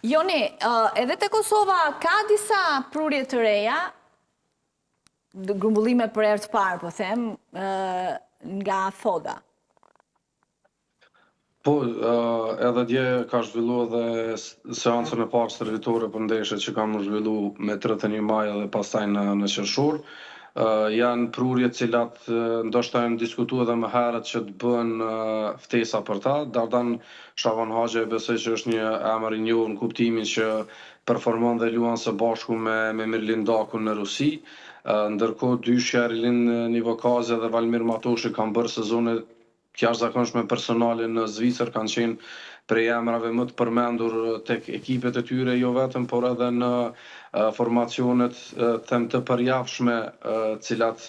Joni, edhe te Kosova ka disa prurje të reja, grumbullime për herë të parë, po them, nga Foda. Po, edhe dje ka zhvillu edhe seancën e parë servitore për ndeshjet që kam zhvillu me 31 maj dhe pastaj në qershor. Janë prurje cilat ndoshta janë diskutuar edhe më herët që të bëhen ftesa për ta. Dardan Shaban Haxhe besoj që është një emër i njohur në kuptimin që performon dhe luan së bashku me Mirlin Dakun në Rusi. Ndërkohë dy Sherilin Nivokaze dhe Valmir Matoshi kanë bërë sezone jashtëzakonshme personale në Zvicër, kanë qenë prej emrave më të përmendur tek ekipet e tyre, jo vetëm, por edhe në formacionet them të përjavshme, cilat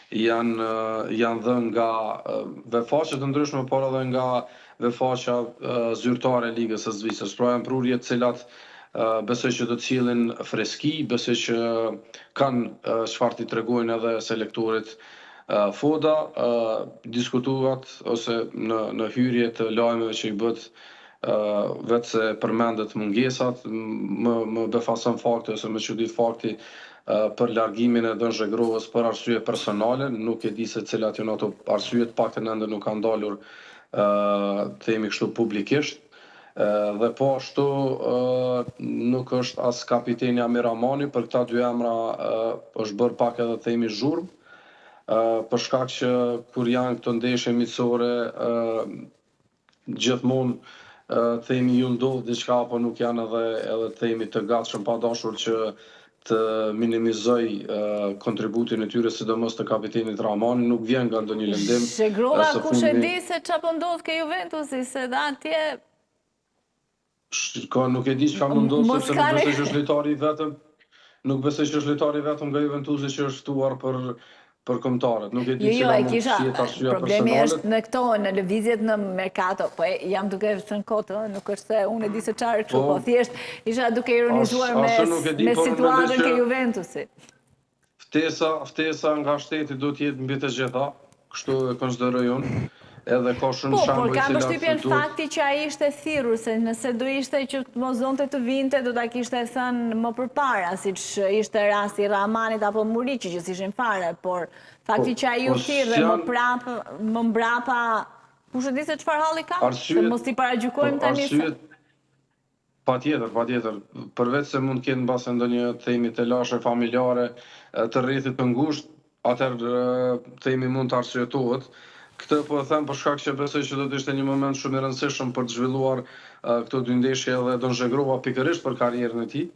janë dhënë nga vefaqe të ndryshme, por edhe nga vefaqja zyrtare e ligës së Zvicrës. Pra janë prurje të cilat besoj që do të cilin freski, besoj që kanë çfarë t'i tregojnë edhe selektorit Foda, diskutuat ose në hyrje të lajmeve që i bët vetë se përmendet mungesat, më befason fakti ose më çudit fakti për largimin e Don Zhegrovës për arsye personale, nuk e di se cilat janë ato arsyet, paktën ende nuk kanë dalur themi kështu publikisht. Dhe po ashtu nuk është as kapiteni Amir Amani, për këta dy emra është bërë pak edhe themi zhurmë, për shkak që kur janë këto ndeshje miqësore gjithmonë themi ju ndodh diçka apo nuk janë edhe themi të gatshëm pa dashur që të minimizoj kontributin e tyre, sidomos të kapitenit Rahmani, nuk vjen nga ndonjë lëndim. Zhegrova kush e di se çfarë po ndodh ke Juventusi, se dhe atje nuk e di çka më ndodh, sepse nuk besoj që është lojtari vetëm, nuk besoj që është lojtari vetëm nga Juventusi që është ftuar për kombëtarët. Nuk e di cila mund të jetë arsyeja personale. Problemi është në këto, në lëvizjet në merkato, po jam duke thënë kotë, nuk është se unë e di se çfarë kështu, po thjesht isha duke ironizuar me situatën ke Juventusi. Ftesa nga shteti do të jetë mbi të gjitha, kështu e konsideroj unë. Edhe ka shumë shembuj por kam përshtypjen fakti që ai ishte thirrur, se nëse do ishte që mos donte të vinte, do ta kishte thënë më përpara, siç ishte rasti Rahmanit apo Muriçi që s'ishin fare, por fakti që ai u thirrë më mbrapa, kush e di se çfarë halli ka? Se mos i paragjykojmë tani. Patjetër. Përveç se mund të ketë mbase ndonjë themi të lashe familjare të rrethit të ngushtë, atëherë themi mund të arsyetohet. Këtë po e them për shkak që besoj që do të ishte një moment shumë i rëndësishëm për të zhvilluar këto dy ndeshje edhe Don Zhegrova pikërisht për karrierën e tij,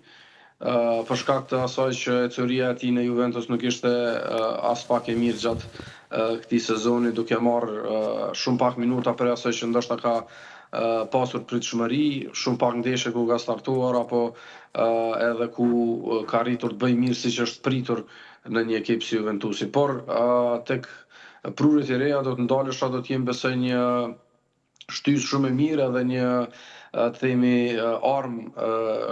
për shkak të asaj që ecuria e tij në Juventus nuk ishte as pak e mirë gjatë këtij sezoni, duke marrë shumë pak minuta për asaj që ndoshta ka pasur pritshmëri, shumë pak ndeshje ku ka startuar apo edhe ku ka arritur të bëjë mirë siç është pritur në një ekip si Juventusi. Por tek prurjet e reja do të ndalesha, do të jem besoj një shtysë shumë e mirë edhe një themi armë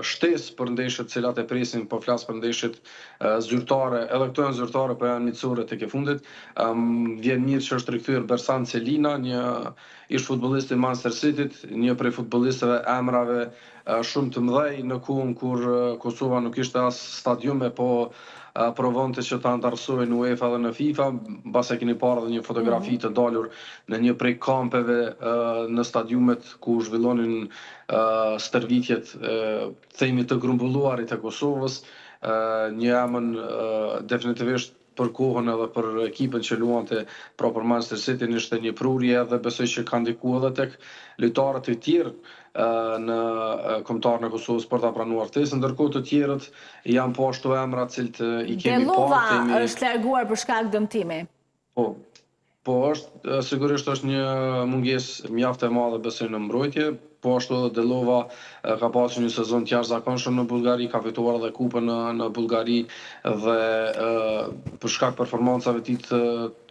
shtesë për ndeshjet cilat e presin, po flas për ndeshjet zyrtare, edhe këto janë zyrtare, po janë miqësore tek e fundit. Vjen mirë që është rikthyer Bersan Celina, një ish futbollist i Manchester Cityt, një prej futbollistëve emrave shumë të mëdhej në kohën kur Kosova nuk ishte as stadiume, po provonte që ta antarësojnë në UEFA dhe në FIFA, mbas e keni parë edhe një fotografi të dalur në një prej kampeve në stadiumet ku zhvillonin stërvitjet themi të grumbulluarit e Kosovës, një emën definitivisht për kohën edhe për ekipën që luante pra për Manchester City ishte një prurje dhe besoj që ka ndikuar edhe tek lojtarët e tjerë në kombëtarën e Kosovës për ta pranuar ftesën, ndërkohë të tjerët janë po ashtu emra të cilët i kemi parë. Delova është larguar për shkak dëmtimi. Po është sigurisht është një mungesë mjaft e madhe besoj në mbrojtje. Po ashtu edhe Delova ka pasur një sezon të jashtëzakonshëm në Bullgari, ka fituar edhe kupën në Bullgari dhe për shkak performancave të tij të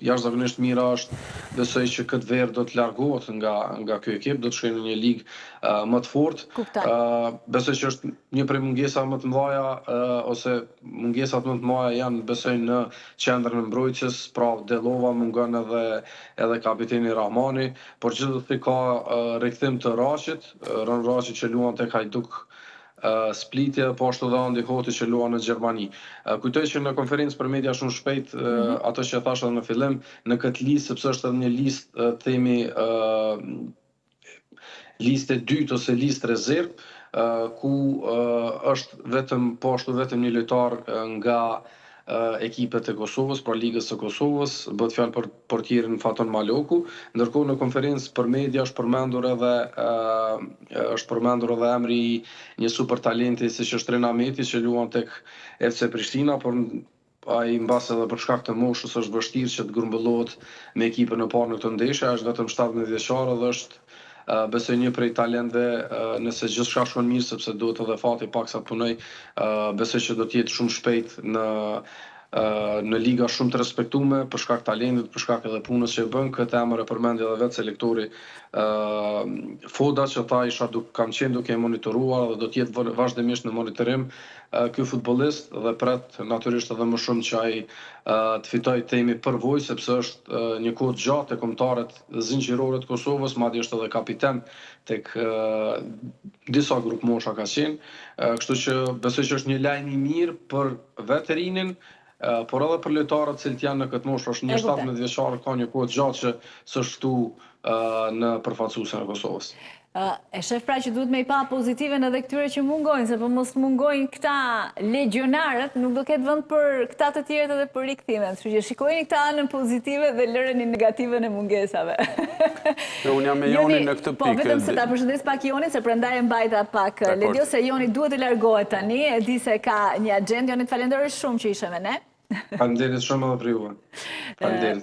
jashtëzakonisht mira është besoj që këtë verë do të largohet nga ky ekip, do të shkojë në një ligë më të fortë. Besoj që është një prej mungesave më të mëdha ose mungesat më të mëdha janë besoj në qendrën e mbrojtjes, pra Delova mungon edhe kapiteni Rahmani, por gjithsesi ka rikthim të Rashit, Rën Rashi që luan tek Hajduk Splitja, po ashtu dhe Andi Hoti që luan në Gjermani. Kujtoj që në konferencë për media shumë shpejt, ato që thash edhe në fillim, në këtë listë, sepse është edhe një listë, themi, listë e dytë ose listë rezerv, ku është vetëm, po ashtu vetëm një lojtar nga ekipet e Kosovës, pra Ligës së Kosovës, bëhet fjalë për portierin Faton Maloku, ndërkohë në konferencë për media është përmendur edhe emri i një super talenti siç është Ren Ahmeti që luan tek FC Prishtina, por ai mbas edhe për shkak të moshës është vështirë që të grumbullohet me ekipën e parë në këtë ndeshje, është vetëm 17 vjeçar dhe është besoj një prej talentëve, nëse gjithçka shkon mirë sepse duhet edhe fati paksa të punoj, besoj që do të jetë shumë shpejt në liga shumë të respektume për shkak talentit, për shkak edhe punës që e bën. Këtë emër e përmendi edhe vetë selektori Foda, që tha kam qenë duke e monitoruar dhe do të jetë vazhdimisht në monitorim ky futbollist dhe pret natyrisht edhe më shumë që ai të fitoj temi përvojë, sepse është një kohë gjatë e kombëtarët zinxhirore të Kosovës, madje është edhe kapiten tek disa grup mosha ka qenë, kështu që besoj që është një lajm i mirë për veterinin, por edhe për lojtarët që janë në këtë moshë. Është një 17 vjeçar, ka një kohë gjatë që s'është këtu në përfaqësuesen e Kosovës. E shef pra që duhet me i pa pozitive edhe këtyre që mungojnë, se po mos mungojnë këta legionarët, nuk do ketë vend për këta të tjerët edhe për rikthimet. Kështu që shikojeni këta anën pozitive dhe lëreni negative në mungesave. Unë jam me Joni në këtë pikë. Po, vetëm se ta përshëndes pak Joni, se prandaj e mbajta pak Ledio, se Joni duhet të largohet tani, e di se ka një agent. Joni, të falenderoj shumë që ishe me ne. Faleminderit shumë edhe për juve. Faleminderit.